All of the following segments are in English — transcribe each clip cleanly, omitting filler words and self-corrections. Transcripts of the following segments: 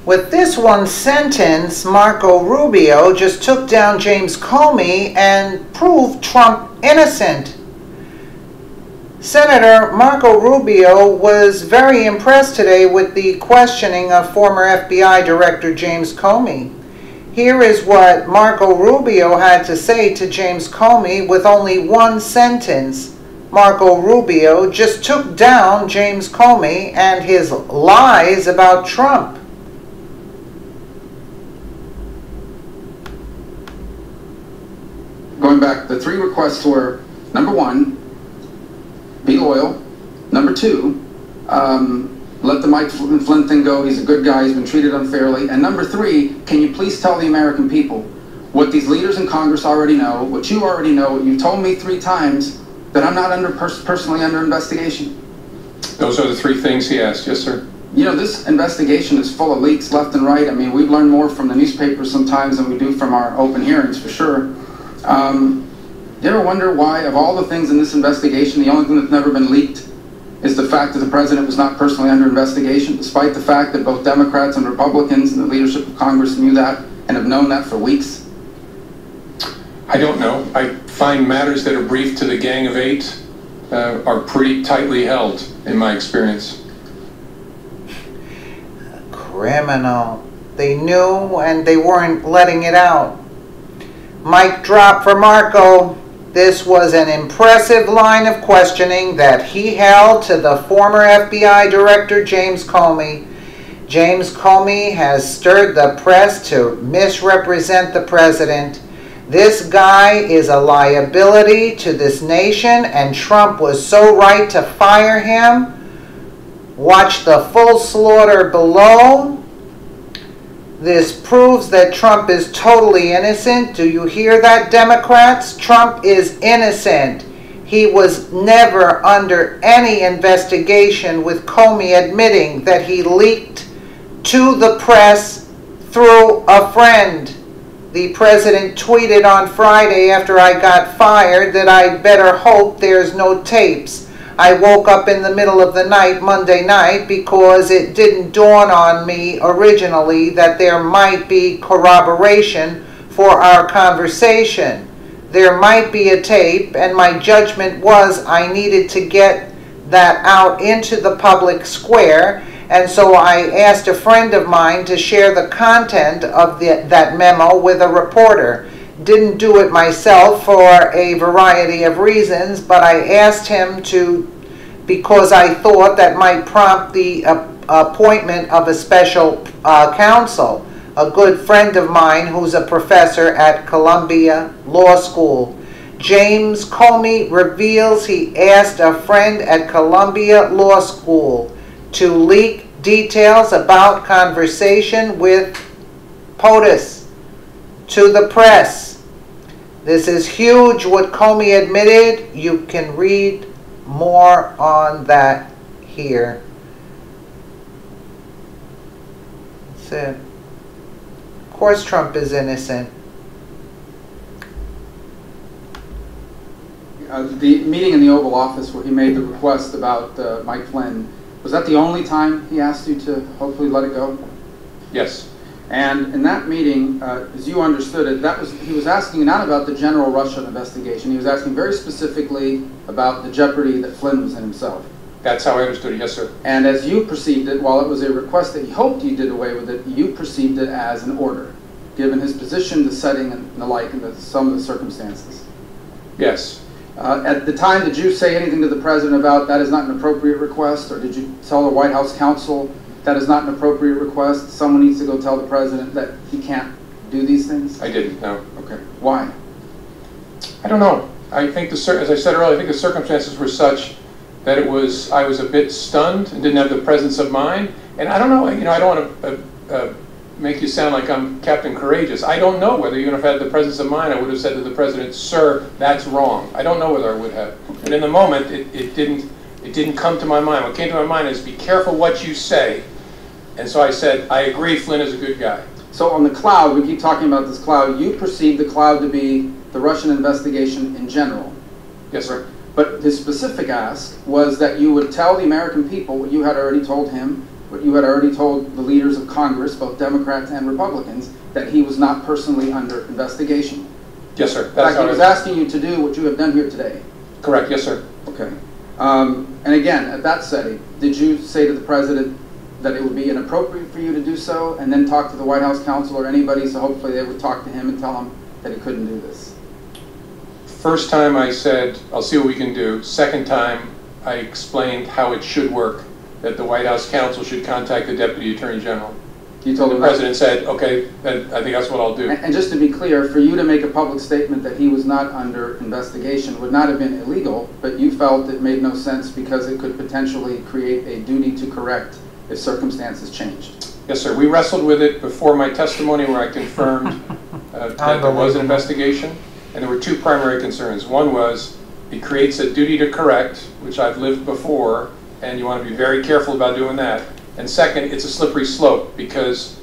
With this one sentence, Marco Rubio just took down James Comey and proved Trump innocent. Senator Marco Rubio was very impressed today with the questioning of former FBI Director James Comey. Here is what Marco Rubio had to say to James Comey with only one sentence. Marco Rubio just took down James Comey and his lies about Trump. Going back, the three requests were, number one, be loyal. Number two, let the Mike Flynn thing go. He's a good guy. He's been treated unfairly. And number three, can you please tell the American people what these leaders in Congress already know, what you already know, what you told me 3 times, that I'm not personally under investigation? Those are the 3 things he asked. Yes, sir. You know, this investigation is full of leaks left and right. I mean, we've learned more from the newspapers sometimes than we do from our open hearings, for sure. Do you ever wonder why, of all the things in this investigation, the only thing that's never been leaked is the fact that the president was not personally under investigation, despite the fact that both Democrats and Republicans in the leadership of Congress knew that and have known that for weeks? I don't know. I find matters that are briefed to the Gang of 8 are pretty tightly held, in my experience. Criminal. They knew and they weren't letting it out. Mic drop for Marco. This was an impressive line of questioning that he held to the former FBI Director James Comey. James Comey has stirred the press to misrepresent the president. This guy is a liability to this nation, and Trump was so right to fire him. Watch the full slaughter below. This proves that Trump is totally innocent. Do you hear that, Democrats? Trump is innocent. He was never under any investigation, with Comey admitting that he leaked to the press through a friend. The president tweeted on Friday after I got fired that I'd better hope there's no tapes. I woke up in the middle of the night, Monday night, because it didn't dawn on me originally that there might be corroboration for our conversation. There might be a tape, and my judgment was I needed to get that out into the public square, and so I asked a friend of mine to share the content of that memo with a reporter. Didn't do it myself for a variety of reasons, but I asked him to because I thought that might prompt the appointment of a special counsel, a good friend of mine who's a professor at Columbia Law School. James Comey reveals he asked a friend at Columbia Law School to leak details about conversation with POTUS to the press. This is huge what Comey admitted. You can read more on that here. That's it. Of course Trump is innocent. The meeting in the Oval Office where he made the request about Mike Flynn, was that the only time he asked you to hopefully let it go? Yes. And in that meeting, as you understood it, he was asking not about the general Russia investigation. He was asking very specifically about the jeopardy that Flynn was in himself. That's how I understood it, yes, sir. And as you perceived it, while it was a request that he hoped you did away with it, you perceived it as an order, given his position, the setting, and the like, and some of the circumstances. Yes. At the time, did you say anything to the president about that is not an appropriate request, or did you tell the White House counsel that is not an appropriate request? Someone needs to go tell the president that he can't do these things? I didn't, no. Okay. Why? I don't know. I think, as I said earlier, I think the circumstances were such that I was a bit stunned and didn't have the presence of mind. And I don't know, I don't want to make you sound like I'm Captain Courageous. I don't know whether even if I had the presence of mind, I would have said to the president, "Sir, that's wrong." I don't know whether I would have. But in the moment, it didn't come to my mind. What came to my mind is, be careful what you say. And so I said, I agree, Flynn is a good guy. So on the cloud, we keep talking about this cloud, you perceive the cloud to be the Russian investigation in general. Yes, sir. But his specific ask was that you would tell the American people what you had already told him, what you had already told the leaders of Congress, both Democrats and Republicans, that he was not personally under investigation. Yes, sir. In fact, he was asking you to do what you have done here today. Correct. Yes, sir. Okay. And again, at that setting, did you say to the president that it would be inappropriate for you to do so, and then talk to the White House counsel or anybody, so hopefully they would talk to him and tell him that he couldn't do this? First time I said, I'll see what we can do. Second time, I explained how it should work, that the White House counsel should contact the Deputy Attorney General. You told the him president said, okay, then I think that's what I'll do. And just to be clear, for you to make a public statement that he was not under investigation would not have been illegal, but you felt it made no sense because it could potentially create a duty to correct if circumstances changed. Yes, sir. We wrestled with it before my testimony where I confirmed that there was an investigation, and there were two primary concerns. One was it creates a duty to correct, which I've lived before, and you want to be very careful about doing that. And second, it's a slippery slope, because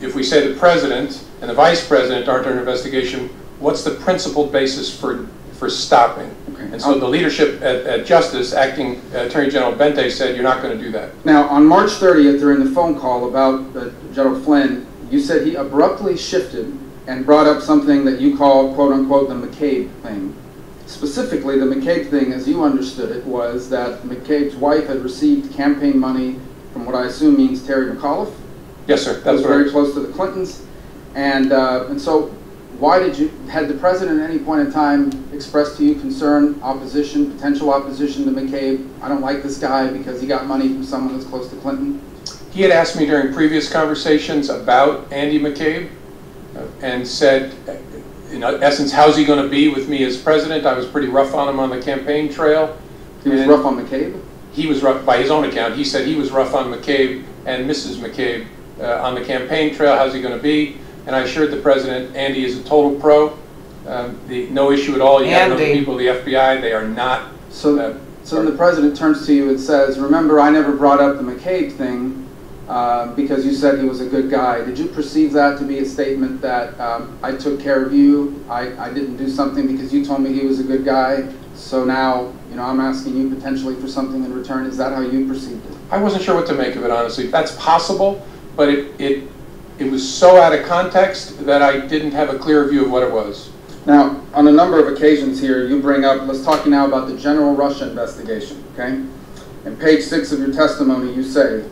if we say the president and the vice president aren't under investigation, what's the principled basis for stopping? Okay. And so the leadership at Justice, Acting Attorney General Bente, said you're not going to do that. Now, on March 30th, during the phone call about General Flynn, you said he abruptly shifted and brought up something that you call, quote unquote, the McCabe thing. Specifically, the McCabe thing, as you understood it, was that McCabe's wife had received campaign money from what I assume means Terry McAuliffe. Yes, sir. That was very close to the Clintons. And so why had the president at any point in time expressed to you concern, opposition, potential opposition to McCabe? I don't like this guy because he got money from someone that's close to Clinton. He had asked me during previous conversations about Andy McCabe and said, in essence, how's he going to be with me as president? I was pretty rough on him on the campaign trail. He was rough on McCabe? He was rough, by his own account. He said he was rough on McCabe and Mrs. McCabe on the campaign trail. How's he going to be? And I assured the president, Andy is a total pro. No issue at all. You got other people, the FBI, they are not. So then the president turns to you and says, remember, I never brought up the McCabe thing because you said he was a good guy. Did you perceive that to be a statement that I took care of you, I didn't do something because you told me he was a good guy, so now I'm asking you potentially for something in return? Is that how you perceived it? I wasn't sure what to make of it, honestly. That's possible, but it was so out of context that I didn't have a clear view of what it was. Now, on a number of occasions here, you bring up, let's talk now about the general Russia investigation, okay? In page 6 of your testimony, you say,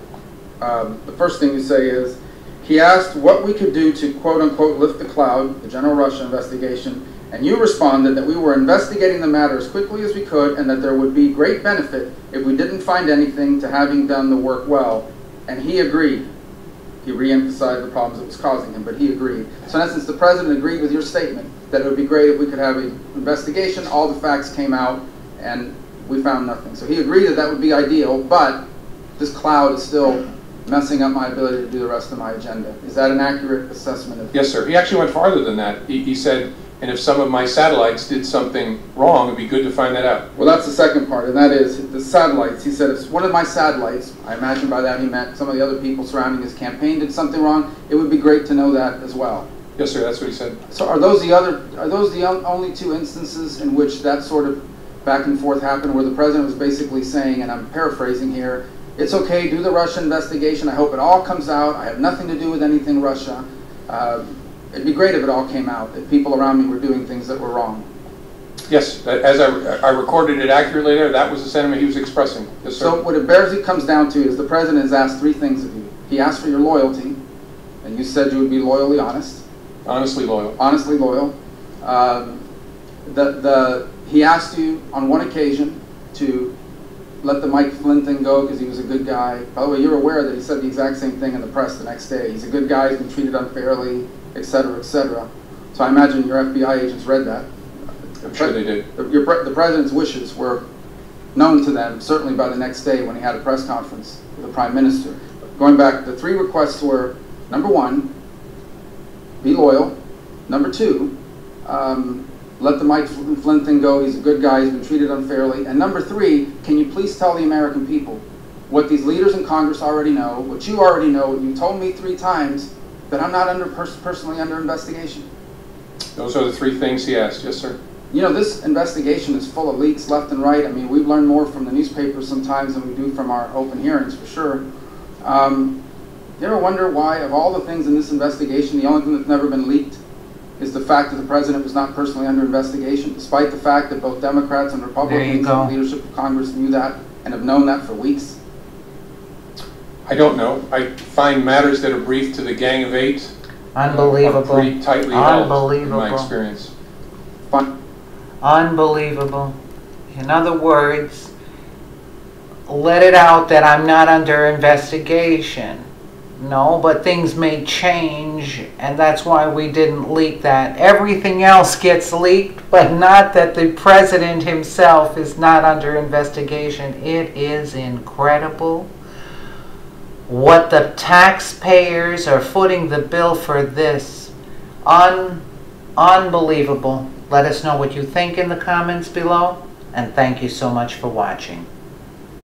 the first thing you say is, he asked what we could do to, quote unquote, lift the cloud, the general Russia investigation, and you responded that we were investigating the matter as quickly as we could and that there would be great benefit if we didn't find anything to having done the work well. And he agreed. He re-emphasized the problems it was causing him, but he agreed. So in essence, the president agreed with your statement that it would be great if we could have an investigation, all the facts came out, and we found nothing. So he agreed that that would be ideal, but this cloud is still messing up my ability to do the rest of my agenda. Is that an accurate assessment of? Yes, sir. He actually went farther than that. He said, and if some of my satellites did something wrong, it'd be good to find that out. Well, that's the second part, and that is the satellites. He said, if one of my satellites, I imagine by that he meant some of the other people surrounding his campaign did something wrong, it would be great to know that as well. Yes, sir, that's what he said. So are those the only two instances in which that sort of back and forth happened, where the president was basically saying, and I'm paraphrasing here, it's okay, do the Russia investigation, I hope it all comes out, I have nothing to do with anything Russia. It'd be great if it all came out, that people around me were doing things that were wrong. Yes, as I recorded it accurately there, that was the sentiment he was expressing. Yes, sir. So what it basically comes down to is the president has asked three things of you. He asked for your loyalty, and you said you would be loyally honest. Honestly loyal. Honestly loyal. He asked you on one occasion to let the Mike Flynn thing go because he was a good guy. By the way, you're aware that he said the exact same thing in the press the next day. He's a good guy, he's been treated unfairly, etc., etc. So I imagine your FBI agents read that. I'm sure they did. The president's wishes were known to them, certainly by the next day when he had a press conference with the prime minister. Going back, the three requests were, number one, be loyal. Number two, let the Mike Flynn thing go. He's a good guy. He's been treated unfairly. And number three, can you please tell the American people what these leaders in Congress already know, what you already know, what you told me 3 times, that I'm not personally under investigation? Those are the 3 things he asked. Yes, sir. You know, this investigation is full of leaks left and right. I mean, we've learned more from the newspapers sometimes than we do from our open hearings, for sure. You ever wonder why, of all the things in this investigation, the only thing that's never been leaked is the fact that the president was not personally under investigation, despite the fact that both Democrats and Republicans in the leadership of Congress knew that and have known that for weeks? I don't know. I find matters that are briefed to the Gang of Eight Unbelievable. are pretty tightly held, Unbelievable. in my experience. Fun. Unbelievable. In other words, let it out that I'm not under investigation. No, but things may change, and that's why we didn't leak that. Everything else gets leaked, but not that the president himself is not under investigation. It is incredible what the taxpayers are footing the bill for this. Unbelievable. Let us know what you think in the comments below, and thank you so much for watching.